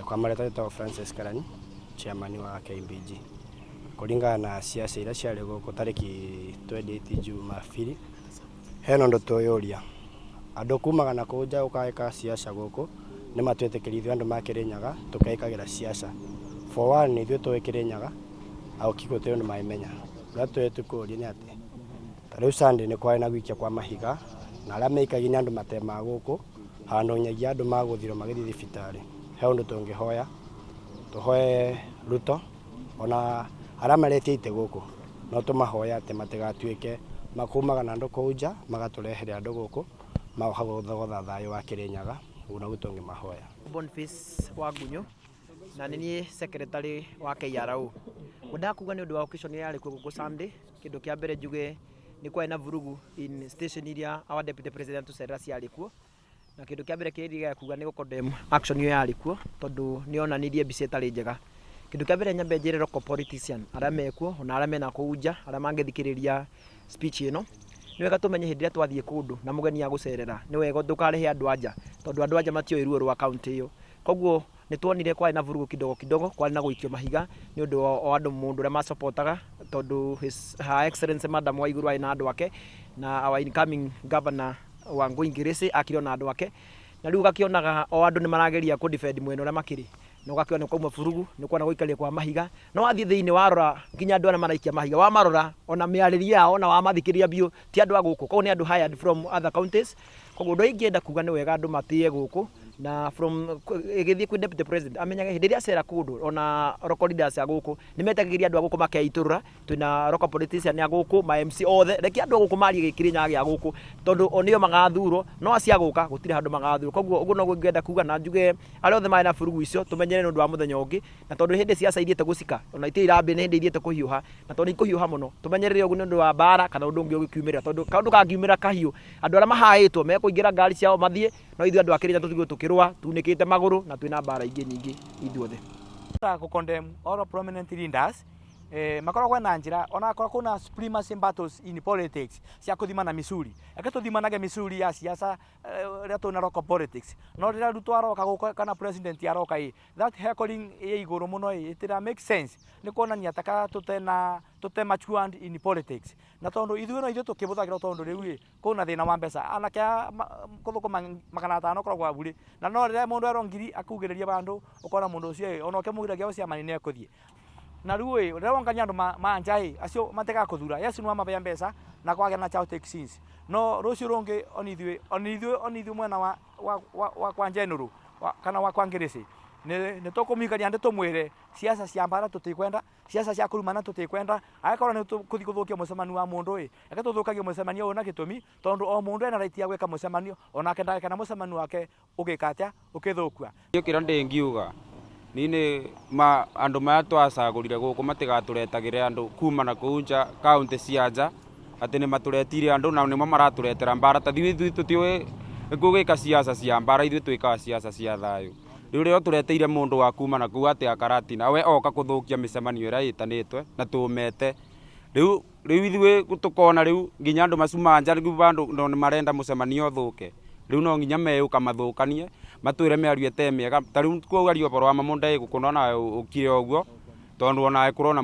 Kwa mareta Francis Karani, chairman wa KBG. Kuringana na siasa ira ciarĩ gũkũ tarĩki 28 Jumapili, hena ũndũ tũyũria. Andũ kumaga na kũu nja gũkagĩka siasa gũkũ nĩ matwĩtĩkĩrithio andũ ma Kĩrĩnyaga tũkagĩkagĩra siasa. For one nĩ ithuĩ tũĩ Kĩrĩnyaga auki gũtirĩ ũndũ maimenya. Ũrĩa twĩ tũkũũria nĩ atĩ tarĩu Sunday nĩ kwarĩ na gũikia kwa mahiga na arĩa meikagia nĩ andũ matema gũkũ handũ nyagia andũ magũthirwo magĩthiĩ thibitarĩ. He ũndũ tũngĩhoya, tũhoe Ruto ona arĩa maretie ite gũkũ no tũmahoya atĩ matigatuĩke makumaga na andũ kũu nja magatũrehere andũ gũkũ magũthogotha thayũ wa Kĩrĩnyaga. Ũguo no tũngĩmahoya. Boniface Wangunyu na nĩ secretary wa KRO. Ndakuga nĩ ũndũ wa occasion yarĩ kuo gũkũ Sunday, kĩndũ kĩa mbere njuge nĩ kwa ina vurugu in station iria our deputy president Tucerera ciarĩ kuo, na kĩndũ kĩa mbere kĩrĩa kuga nĩ gũkondem action iyo yarĩ kuo tondũ nĩ onanirie mbica ĩtarĩ njega. Kĩndũ kĩa mbere nyambe njĩre local politician arĩa mekuo ona arĩa mena kũu nja arĩa mangĩthikĩrĩria speech ĩno, nĩ wega tũmenye hĩndĩ ĩrĩa twathiĩ kũndũ na mũgeni agũcerera nĩ wega ndũkarehe andũ anja tondũ andũ anja matiũĩ ruo rwa kaunti ĩyo. Koguo nĩ tuonire kwa na vurugu kidogo kidogo, kwa na gũikio mahiga nĩ ũndũ wa andũ mũndũ ũrĩa macopotaga tondũ Her Excellency Madam Waiguru arĩ na andũ ake na our incoming governor Wangui Ngireche akĩrĩ na andũ ake, na rĩu gakĩonaga o andũ nĩ marageria ku defend mwena ũrĩa makĩrĩ no gakĩona kwa vurugu nĩ kwa na gũikaria kwa mahiga no wathiĩ thĩinĩ warora nginya andũ arĩa maraikia mahiga wa marora ona mĩarĩrie yao na wa mathikĩrĩria biũ ti andũ a gũkũ, koguo nĩ andũ hired from other counties. Koguo ũndũ ingĩenda kuga nĩ wega andũ matĩe gũkũ na from gĩthiĩ kwĩ deputy president amenyage hĩndĩ ĩrĩa acera kũndũ ona local leaders a gũkũ nĩ metagĩrĩria andũ a gũkũ makeiturũra. Twĩna local politician a gũkũ ma MC othe reke andũ a gũkũ marie Kĩrĩnyaga gĩa gũkũ tondũ onio magathurwo no acia gũka gũtirĩ handũ magathurwo. Koguo ũguo no ngĩenda kuga na njuge arĩa othe marĩ na furugu icio tũmenyere nĩ ũndũ wa mũthenya ũngĩ, na tondũ hĩndĩ ciaca ithiĩte gũcika ona itirĩ irambĩ nĩ hĩndĩ ithiĩte kũhiũha, na tondũ ikũhiũha mũno tũmenyerere ũguo nĩ ũndũ wa mbara kana ũndũ ũngĩ ũgĩkiumĩra, tondũ kaũndũ kangiumĩra kahiũ andũ arĩa mahaĩtwo mekũingĩra ngari ciao mathiĩ no ithuĩ andũ a Kĩrĩnyaga tũtigwo tũkĩrũa tunĩkĩte magũrũ na twĩna mbara ingĩ nyingĩ ithuothe. Condemn all prominent leaders makoragwo na njĩra ona akorwo kuna supremacy battles in politics cia kũthima na misuri eke tũthimanage misuri ya siasa rĩa tũna local politics no rĩrĩa Ruto aroka gũkũ kana president aroka that heckling ĩ igũrũ mũno itira make sense nĩ kuonania taka tũte matured in politics na tondũ ithuĩ no ithuĩ tũkĩbũthagĩra tondũ rĩu kuna thĩna wa mbeca anake kũthũkũma 500 koragwo aburi na no rĩrĩa mũndũ arongiri akugĩrĩria bandũ ũkona mũndũ ũcio ona ũkĩmũgĩragia ũciamani nĩ ekũthiĩ na rĩu rĩrĩa wongania andũ manja acio matega kũthura yesu no mabea mbeca na kwagĩa na child taxes no rũciũ rũngĩ onithio mwena wa kwa Njenũrũ kana wa kwa Ngireche nĩ tũkũmikania ndĩ tũmwĩre siasa cia mbara tũtikwenda, siasa cia kũrumana tũtikwenda, agakorwo nĩ tũkũthi gũthũkia mũcemanio wa mũndũ eke tũthũkagie mũcemanio ũyũ na gĩtũmi tondũ o mũndũ ena right ya gwĩka mũcemanio onake ndagĩka na mũcemanio wake ũgĩka atĩa ũkĩthũkua. Kĩrĩa ndĩngiuga nini andũ maya twacagũrire gũkũ matigatũretagĩre andũ kuma na kũu nja kaunti cia nja atĩ nĩ matũretire andũ na nĩmo maratũretera mbara ta ithuĩ tũtiũĩ gũgĩka siasa cia mbara, ithuĩ twĩkaga siasa cia thayũ. Rĩu rĩo tũreteire mũndũ wa kuma na kũu atĩ akaratina we oka kũthũkia mĩcemanio ĩrĩa ĩtanĩtwe na tũmete rĩu ithuĩ tũkona rĩu nginya andũ macuma nja rĩu bandũ no nĩ marenda mũcemanio ũthũke rĩu no nginya meyũka mathũkanie matwĩre mĩario ĩte mĩega ta rĩu kuogario ũboro wa Mamonde gũkũ no nawe ũkire ũguo tondũ onawe kũrona